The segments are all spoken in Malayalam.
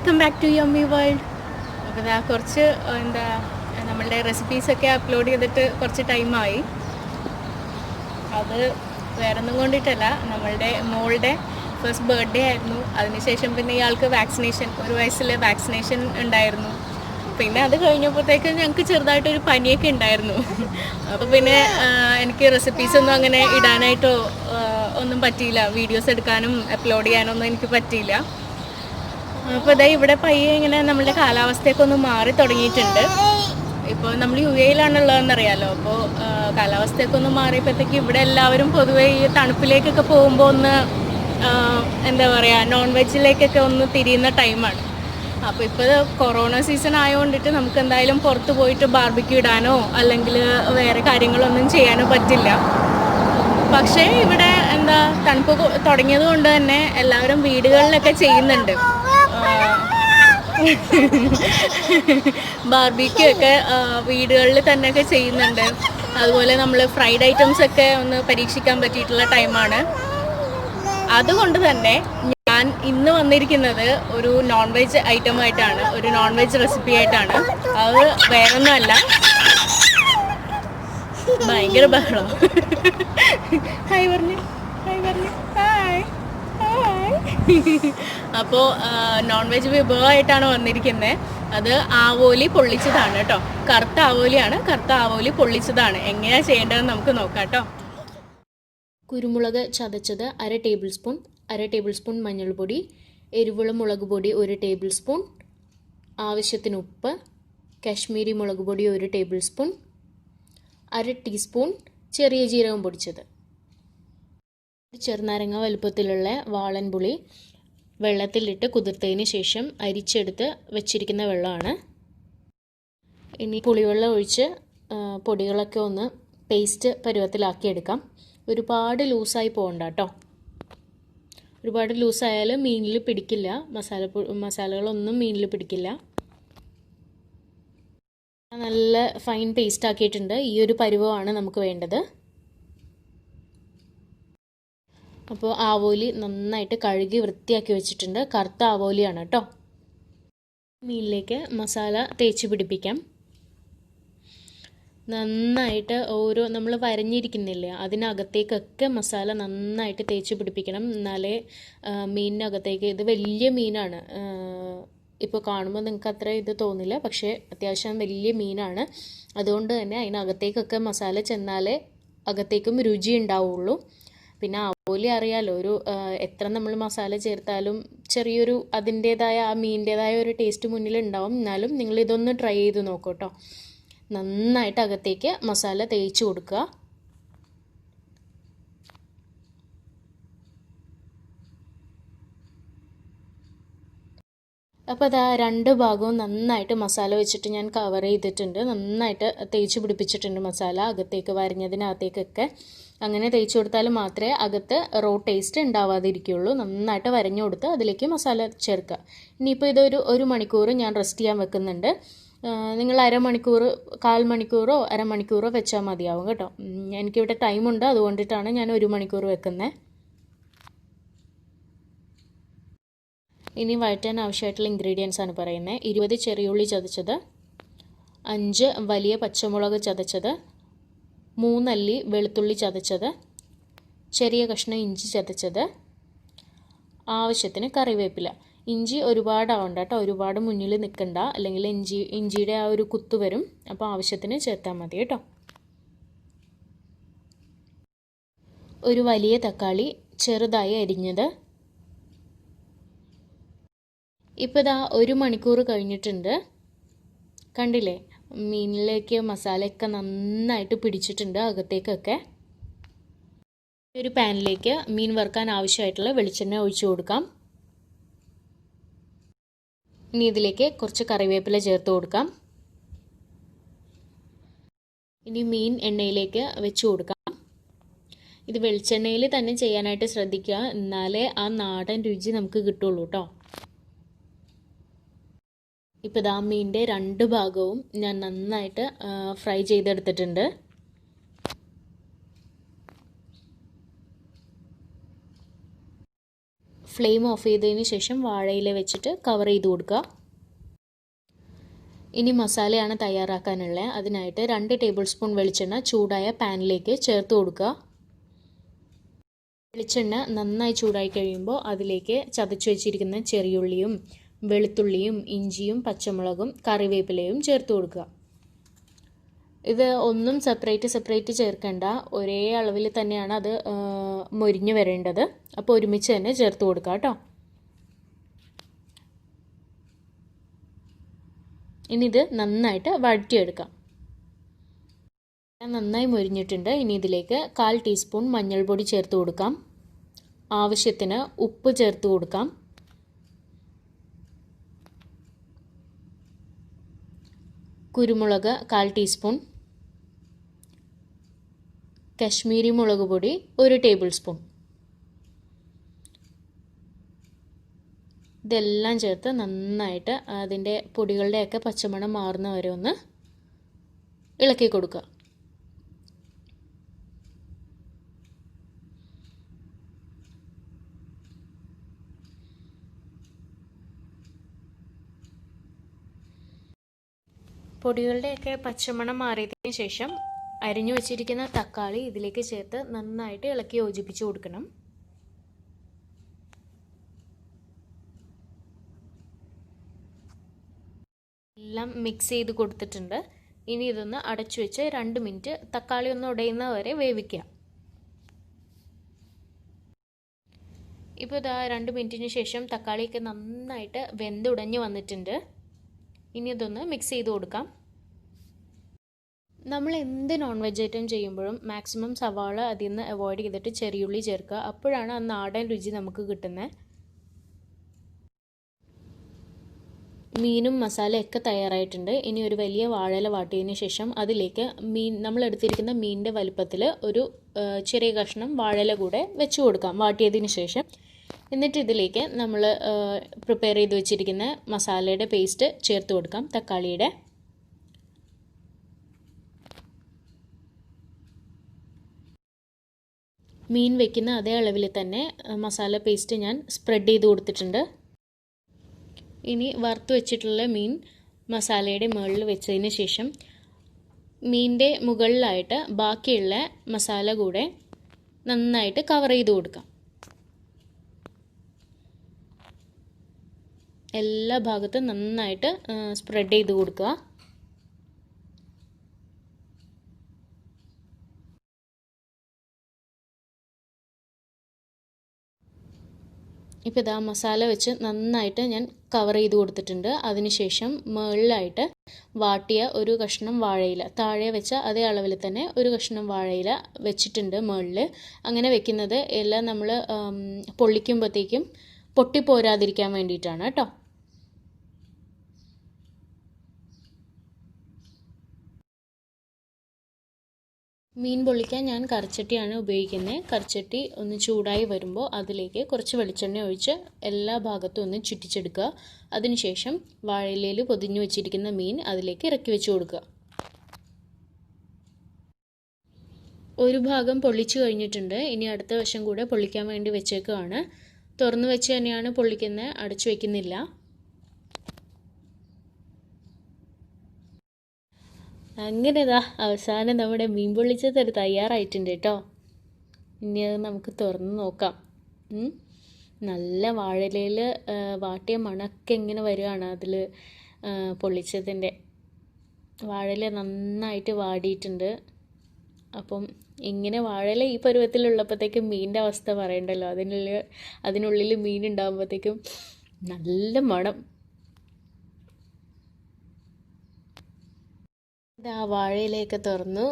Welcome back to yummy world. അപ്പോൾ ഇതാ കുറച്ച് നമ്മളുടെ റെസിപ്പീസൊക്കെ അപ്ലോഡ് ചെയ്തിട്ട് കുറച്ച് ടൈമായി. അത് വേറൊന്നും കൊണ്ടിട്ടല്ല, നമ്മളുടെ മോളുടെ ഫസ്റ്റ് ബർത്ത്ഡേ ആയിരുന്നു. അതിനുശേഷം പിന്നെ ഇയാൾക്ക് വാക്സിനേഷൻ, 1 വയസ്സിൽ വാക്സിനേഷൻ ഉണ്ടായിരുന്നു. പിന്നെ അത് കഴിഞ്ഞപ്പോഴത്തേക്ക് ഞങ്ങൾക്ക് ചെറുതായിട്ടൊരു പനിയൊക്കെ ഉണ്ടായിരുന്നു. അപ്പോൾ പിന്നെ എനിക്ക് റെസിപ്പീസൊന്നും അങ്ങനെ ഇടാനായിട്ടോ ഒന്നും പറ്റിയില്ല. വീഡിയോസ് എടുക്കാനും അപ്ലോഡ് ചെയ്യാനൊന്നും എനിക്ക് പറ്റിയില്ല. അപ്പോൾ ഇതാ ഇവിടെ പയ്യെ ഇങ്ങനെ നമ്മളുടെ കാലാവസ്ഥയൊക്കെ ഒന്ന് മാറി തുടങ്ങിയിട്ടുണ്ട്. ഇപ്പോൾ നമ്മൾ UAE-ലാണുള്ളതെന്നറിയാമല്ലോ. അപ്പോൾ കാലാവസ്ഥയൊക്കെ ഒന്ന് മാറിയപ്പോഴത്തേക്ക് ഇവിടെ എല്ലാവരും പൊതുവേ ഈ തണുപ്പിലേക്കൊക്കെ പോകുമ്പോൾ ഒന്ന് എന്താ പറയുക, നോൺ വെജിലേക്കൊക്കെ ഒന്ന് തിരിയുന്ന ടൈമാണ്. അപ്പോൾ ഇപ്പോൾ കൊറോണ സീസൺ ആയതുകൊണ്ടിട്ട് നമുക്ക് എന്തായാലും പുറത്ത് പോയിട്ട് ബാർബിക്യൂ ഇടാനോ അല്ലെങ്കിൽ വേറെ കാര്യങ്ങളൊന്നും ചെയ്യാനോ പറ്റില്ല. പക്ഷേ ഇവിടെ തണുപ്പ് തുടങ്ങിയത് കൊണ്ട് തന്നെ എല്ലാവരും വീടുകളിലൊക്കെ ചെയ്യുന്നുണ്ട്. ബാർബിക്യൂ ഒക്കെ വീടുകളിൽ തന്നെയൊക്കെ ചെയ്യുന്നുണ്ട്. അതുപോലെ നമ്മൾ ഫ്രൈഡ് ഐറ്റംസ് ഒക്കെ ഒന്ന് പരീക്ഷിക്കാൻ പറ്റിയിട്ടുള്ള ടൈമാണ്. അതുകൊണ്ട് തന്നെ ഞാൻ ഇന്ന് വന്നിരിക്കുന്നത് ഒരു നോൺ വെജ് ഐറ്റമായിട്ടാണ്, ഒരു നോൺ വെജ് റെസിപ്പി ആയിട്ടാണ്. അത് വേറൊന്നുമല്ല, ഭയങ്കര ബഹളം. ഹായ് പറഞ്ഞു, ഹായ് പറഞ്ഞു, ഹായ് ഹായ്. അപ്പോൾ നോൺ വെജ് വിഭവമായിട്ടാണ് വന്നിരിക്കുന്നത്. അത് ആവോലി പൊള്ളിച്ചതാണ് കേട്ടോ. കറുത്ത ആവോലിയാണ്, കറുത്ത ആവോലി പൊള്ളിച്ചതാണ്. എങ്ങനെയാണ് ചെയ്യേണ്ടതെന്ന് നമുക്ക് നോക്കാം കേട്ടോ. കുരുമുളക് ചതച്ചത് 1/2 ടേബിൾ സ്പൂൺ, 1/2 ടേബിൾ സ്പൂൺ മഞ്ഞൾപ്പൊടി, എരിവുള്ള മുളക് പൊടി 1 ടേബിൾ സ്പൂൺ, ആവശ്യത്തിന് ഉപ്പ്, കാശ്മീരി മുളക് പൊടി 1 ടേബിൾ സ്പൂൺ, 1/2 ടീസ്പൂൺ ചെറിയ ജീരകം പൊടിച്ചത്, ചെറുനാരങ്ങ വലുപ്പത്തിലുള്ള വാളൻപുളി വെള്ളത്തിലിട്ട് കുതിർത്തതിന് ശേഷം അരിച്ചെടുത്ത് വെച്ചിരിക്കുന്ന വെള്ളമാണ്. ഇനി പുളിവെള്ളം ഒഴിച്ച് പൊടികളൊക്കെ ഒന്ന് പേസ്റ്റ് പരുവത്തിലാക്കിയെടുക്കാം. ഒരുപാട് ലൂസായി പോകണ്ട കേട്ടോ. ഒരുപാട് ലൂസായാൽ മീനിൽ പിടിക്കില്ല, മസാലകളൊന്നും മീനിൽ പിടിക്കില്ല. നല്ല ഫൈൻ പേസ്റ്റ് ആക്കിയിട്ടുണ്ട്. ഈ ഒരു പരുവമാണ് നമുക്ക് വേണ്ടത്. അപ്പോൾ ആവോലി നന്നായിട്ട് കഴുകി വൃത്തിയാക്കി വെച്ചിട്ടുണ്ട്. കറുത്ത ആവോലിയാണ് കേട്ടോ. മീനിലേക്ക് മസാല തേച്ച് പിടിപ്പിക്കാം. നന്നായിട്ട് നമ്മൾ വരഞ്ഞിരിക്കുന്നില്ലേ, അതിനകത്തേക്കൊക്കെ മസാല നന്നായിട്ട് തേച്ച് പിടിപ്പിക്കണം. എന്നാലേ മീനിനകത്തേക്ക്, ഇത് വലിയ മീനാണ്, ഇപ്പോൾ കാണുമ്പോൾ നിങ്ങൾക്ക് അത്ര ഇത് തോന്നില്ല, പക്ഷേ അത്യാവശ്യം വലിയ മീനാണ്. അതുകൊണ്ട് തന്നെ അതിനകത്തേക്കൊക്കെ മസാല ചെന്നാലേ അകത്തേക്കും രുചി ഉണ്ടാവുള്ളൂ. പിന്നെ ആവോലി അറിയാലോ, എത്ര നമ്മൾ മസാല ചേർത്താലും ചെറിയൊരു അതിൻ്റേതായ ആ മീനിൻ്റേതായ ഒരു ടേസ്റ്റ് മുന്നിലുണ്ടാവും. എന്നാലും നിങ്ങളിതൊന്ന് ട്രൈ ചെയ്ത് നോക്കൂ കേട്ടോ. നന്നായിട്ട് അകത്തേക്ക് മസാല തേച്ച് കൊടുക്കുക. അപ്പോൾ അതാ 2 ഭാഗവും നന്നായിട്ട് മസാല വെച്ചിട്ട് ഞാൻ കവർ ചെയ്തിട്ടുണ്ട്. നന്നായിട്ട് തേച്ച് പിടിപ്പിച്ചിട്ടുണ്ട് മസാല അകത്തേക്ക്, വരഞ്ഞതിനകത്തേക്കൊക്കെ. അങ്ങനെ തേച്ച് കൊടുത്താൽ മാത്രമേ അകത്ത് റോ ടേസ്റ്റ് ഉണ്ടാവാതിരിക്കുകയുള്ളൂ. നന്നായിട്ട് വരഞ്ഞു കൊടുത്ത് അതിലേക്ക് മസാല ചേർക്കുക. ഇനിയിപ്പോൾ ഇതൊരു 1 മണിക്കൂർ ഞാൻ റെസ്റ്റ് ചെയ്യാൻ വെക്കുന്നുണ്ട്. നിങ്ങൾ 1/2 മണിക്കൂർ, 1/4 മണിക്കൂറോ 1/2 മണിക്കൂറോ വെച്ചാൽ മതിയാവും കേട്ടോ. എനിക്കിവിടെ ടൈമുണ്ട്, അതുകൊണ്ടിട്ടാണ് ഞാൻ 1 മണിക്കൂർ വെക്കുന്നത്. ഇനി വഴറ്റാൻ ആവശ്യമായിട്ടുള്ള ഇൻഗ്രീഡിയൻസ് ആണ് പറയുന്നത്. 20 ചെറിയുള്ളി ചതച്ചത്, 5 വലിയ പച്ചമുളക് ചതച്ചത്, 3 അല്ലി വെളുത്തുള്ളി ചതച്ചത്, ചെറിയ കഷ്ണം ഇഞ്ചി ചതച്ചത്, ആവശ്യത്തിന് കറിവേപ്പില. ഇഞ്ചി ഒരുപാടാവണ്ട കേട്ടോ, ഒരുപാട് മുന്നിൽ നിൽക്കണ്ട, അല്ലെങ്കിൽ ഇഞ്ചിയുടെ ആ ഒരു കുത്ത് വരും. അപ്പോൾ ആവശ്യത്തിന് ചേർത്താൽ മതി കേട്ടോ. ഒരു വലിയ തക്കാളി ചെറുതായി അരിഞ്ഞത്. ഇപ്പോൾ ഇതാ 1 മണിക്കൂർ കഴിഞ്ഞിട്ടുണ്ട്. കണ്ടില്ലേ, മീനിലേക്ക് മസാലയൊക്കെ നന്നായിട്ട് പിടിച്ചിട്ടുണ്ട് അകത്തേക്കൊക്കെ. ഒരു പാനിലേക്ക് മീൻ വറുക്കാൻ ആവശ്യമായിട്ടുള്ള വെളിച്ചെണ്ണ ഒഴിച്ചു കൊടുക്കാം. ഇനി ഇതിലേക്ക് കുറച്ച് കറിവേപ്പില ചേർത്ത് കൊടുക്കാം. ഇനി മീൻ എണ്ണയിലേക്ക് വെച്ച് കൊടുക്കാം. ഇത് വെളിച്ചെണ്ണയിൽ തന്നെ ചെയ്യാനായിട്ട് ശ്രദ്ധിക്കുക, എന്നാലേ ആ നാടൻ രുചി നമുക്ക് കിട്ടുള്ളൂ കേട്ടോ. ഇപ്പോൾ ഇതാ മീനിൻ്റെ 2 ഭാഗവും ഞാൻ നന്നായിട്ട് ഫ്രൈ ചെയ്തെടുത്തിട്ടുണ്ട്. ഫ്ലെയിം ഓഫ് ചെയ്തതിന് ശേഷം വാഴയില വെച്ചിട്ട് കവർ ചെയ്ത് കൊടുക്കുക. ഇനി മസാലയാണ് തയ്യാറാക്കാനുള്ളത്. അതിനായിട്ട് 2 ടേബിൾ സ്പൂൺ വെളിച്ചെണ്ണ ചൂടായ പാനിലേക്ക് ചേർത്ത് കൊടുക്കുക. വെളിച്ചെണ്ണ നന്നായി ചൂടായി കഴിയുമ്പോൾ അതിലേക്ക് ചതച്ച് വെച്ചിരിക്കുന്ന ചെറിയുള്ളിയും വെളുത്തുള്ളിയും ഇഞ്ചിയും പച്ചമുളകും കറിവേപ്പിലയും ചേർത്ത് കൊടുക്കുക. ഇത് ഒന്നും സെപ്പറേറ്റ് ചേർക്കേണ്ട, ഒരേ അളവിൽ തന്നെയാണ് അത് മൊരിഞ്ഞ് വരേണ്ടത്. അപ്പോൾ ഒരുമിച്ച് തന്നെ ചേർത്ത് കൊടുക്കുക കേട്ടോ. ഇനി ഇത് നന്നായിട്ട് വഴറ്റിയെടുക്കാം. നന്നായി മൊരിഞ്ഞിട്ടുണ്ട്. ഇനി ഇതിലേക്ക് 1/4 ടീസ്പൂൺ മഞ്ഞൾപ്പൊടി ചേർത്ത് കൊടുക്കാം. ആവശ്യത്തിന് ഉപ്പ് ചേർത്ത് കൊടുക്കാം. കുരുമുളക് 1/4 ടീസ്പൂൺ, കശ്മീരി മുളക് പൊടി 1 ടേബിൾ സ്പൂൺ. ഇതെല്ലാം ചേർത്ത് നന്നായിട്ട് അതിൻ്റെ പൊടികളുടെയൊക്കെ പച്ചമണം മാറുന്ന വരെ ഒന്ന് ഇളക്കി കൊടുക്കുക. പൊടികളുടെയൊക്കെ പച്ചമണം മാറിയതിന് ശേഷം അരിഞ്ഞു വെച്ചിരിക്കുന്ന തക്കാളി ഇതിലേക്ക് ചേർത്ത് നന്നായിട്ട് ഇളക്കി യോജിപ്പിച്ച് കൊടുക്കണം. എല്ലാം മിക്സ് ചെയ്ത് കൊടുത്തിട്ടുണ്ട്. ഇനി ഇതൊന്ന് അടച്ചു വെച്ച് 2 മിനിറ്റ് തക്കാളി ഒന്ന് ഉടയുന്ന വരെ വേവിക്കാം. ഇപ്പോൾ ഇതാ 2 മിനിറ്റിന് ശേഷം തക്കാളിയൊക്കെ നന്നായിട്ട് വെന്തുടഞ്ഞ് വന്നിട്ടുണ്ട്. ഇനി ഇതൊന്ന് മിക്സ് ചെയ്ത് കൊടുക്കാം. നമ്മൾ എന്ത് നോൺ വെജ് ഐറ്റം ചെയ്യുമ്പോഴും മാക്സിമം സവാള അതിൽ നിന്ന് അവോയ്ഡ് ചെയ്തിട്ട് ചെറിയുള്ളി ചേർക്കുക. അപ്പോഴാണ് ആ നാടൻ രുചി നമുക്ക് കിട്ടുന്നത്. മീനും മസാലയൊക്കെ തയ്യാറായിട്ടുണ്ട്. ഇനി ഒരു വലിയ വാഴയില വാട്ടിയതിന് ശേഷം അതിലേക്ക് നമ്മൾ എടുത്തിരിക്കുന്ന മീനിൻ്റെ വലുപ്പത്തിൽ ഒരു ചെറിയ കഷ്ണം വാഴയില കൂടെ വെച്ച് കൊടുക്കാം വാട്ടിയതിന് ശേഷം. എന്നിട്ട് ഇതിലേക്ക് നമ്മൾ പ്രിപ്പയർ ചെയ്ത് വെച്ചിരിക്കുന്ന മസാലയുടെ പേസ്റ്റ് ചേർത്ത് കൊടുക്കാം. തക്കാളിയുടെ മീൻ വെക്കുന്ന അതേ അളവിൽ തന്നെ മസാല പേസ്റ്റ് ഞാൻ സ്പ്രെഡ് ചെയ്ത് കൊടുത്തിട്ടുണ്ട്. ഇനി വറുത്ത് വെച്ചിട്ടുള്ള മീൻ മസാലയുടെ മുകളിൽ വെച്ചതിന് ശേഷം മീനിൻ്റെ മുകളിലായിട്ട് ബാക്കിയുള്ള മസാല കൂടെ നന്നായിട്ട് കവർ ചെയ്ത് കൊടുക്കാം. എല്ലാ ഭാഗത്തും നന്നായിട്ട് സ്പ്രെഡ് ചെയ്ത് കൊടുക്കുക. ഇപ്പോൾ ഇതാ മസാല വെച്ച് നന്നായിട്ട് ഞാൻ കവർ ചെയ്ത് കൊടുത്തിട്ടുണ്ട്. അതിനുശേഷം മുകളിലായിട്ട് വാട്ടിയ ഒരു കഷ്ണം വാഴയില താഴെ വെച്ച അതേ അളവിൽ തന്നെ ഒരു കഷ്ണം വാഴയില വെച്ചിട്ടുണ്ട് മുകളിൽ. അങ്ങനെ വെക്കുന്നത് എല്ലാം നമ്മൾ പൊള്ളിക്കുമ്പോഴത്തേക്കും പൊട്ടിപ്പോരാതിരിക്കാൻ വേണ്ടിയിട്ടാണ് കേട്ടോ. മീൻ പൊള്ളിക്കാൻ ഞാൻ കറിച്ചട്ടിയാണ് ഉപയോഗിക്കുന്നത്. കറിച്ചട്ടി ഒന്ന് ചൂടായി വരുമ്പോൾ അതിലേക്ക് കുറച്ച് വെളിച്ചെണ്ണ ഒഴിച്ച് എല്ലാ ഭാഗത്തും ഒന്ന് ചുറ്റിച്ചെടുക്കുക. അതിനുശേഷം വാഴയിലയിൽ പൊതിഞ്ഞു വെച്ചിരിക്കുന്ന മീൻ അതിലേക്ക് ഇറക്കി വെച്ച് കൊടുക്കുക. ഒരു ഭാഗം പൊള്ളിച്ചു കഴിഞ്ഞിട്ടുണ്ട്. ഇനി അടുത്ത വശം കൂടെ പൊള്ളിക്കാൻ വേണ്ടി വെച്ചേക്കുകയാണ്. തുറന്നു വെച്ച് തന്നെയാണ് പൊള്ളിക്കുന്നത്, അടച്ചു വയ്ക്കുന്നില്ല. അങ്ങനെ ഇതാ അവസാനം നമ്മുടെ മീൻ പൊള്ളിച്ചത് തയ്യാറായിട്ടുണ്ട് കേട്ടോ. ഇനി അത് നമുക്ക് തുറന്ന് നോക്കാം. നല്ല വാഴയിലയിൽ വാട്ടിയ മണമൊക്കെ ഇങ്ങനെ വരികയാണ് അതിൽ പൊള്ളിച്ചതിൻ്റെ. വാഴയില നന്നായിട്ട് വാടിയിട്ടുണ്ട്. അപ്പം ഇങ്ങനെ വാഴയില ഈ പരുവത്തിലുള്ളപ്പോഴത്തേക്കും മീനിൻ്റെ അവസ്ഥ പറയണ്ടല്ലോ. അതിനുള്ളിൽ മീൻ ഉണ്ടാകുമ്പോഴത്തേക്കും നല്ല മണം. ആ വാഴയിലയൊക്കെ തുറന്നു.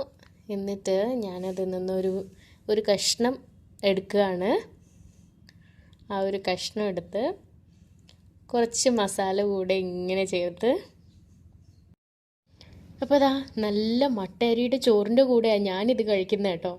എന്നിട്ട് ഞാനതിൽ നിന്നൊരു കഷ്ണം എടുക്കുകയാണ്. ആ ഒരു കഷ്ണം എടുത്ത് കുറച്ച് മസാല കൂടെ ഇങ്ങനെ ചേർത്ത്, അപ്പോൾ അതാ നല്ല മട്ടരിയുടെ ചോറിൻ്റെ കൂടെയാണ് ഞാനിത് കഴിക്കുന്നത് കേട്ടോ.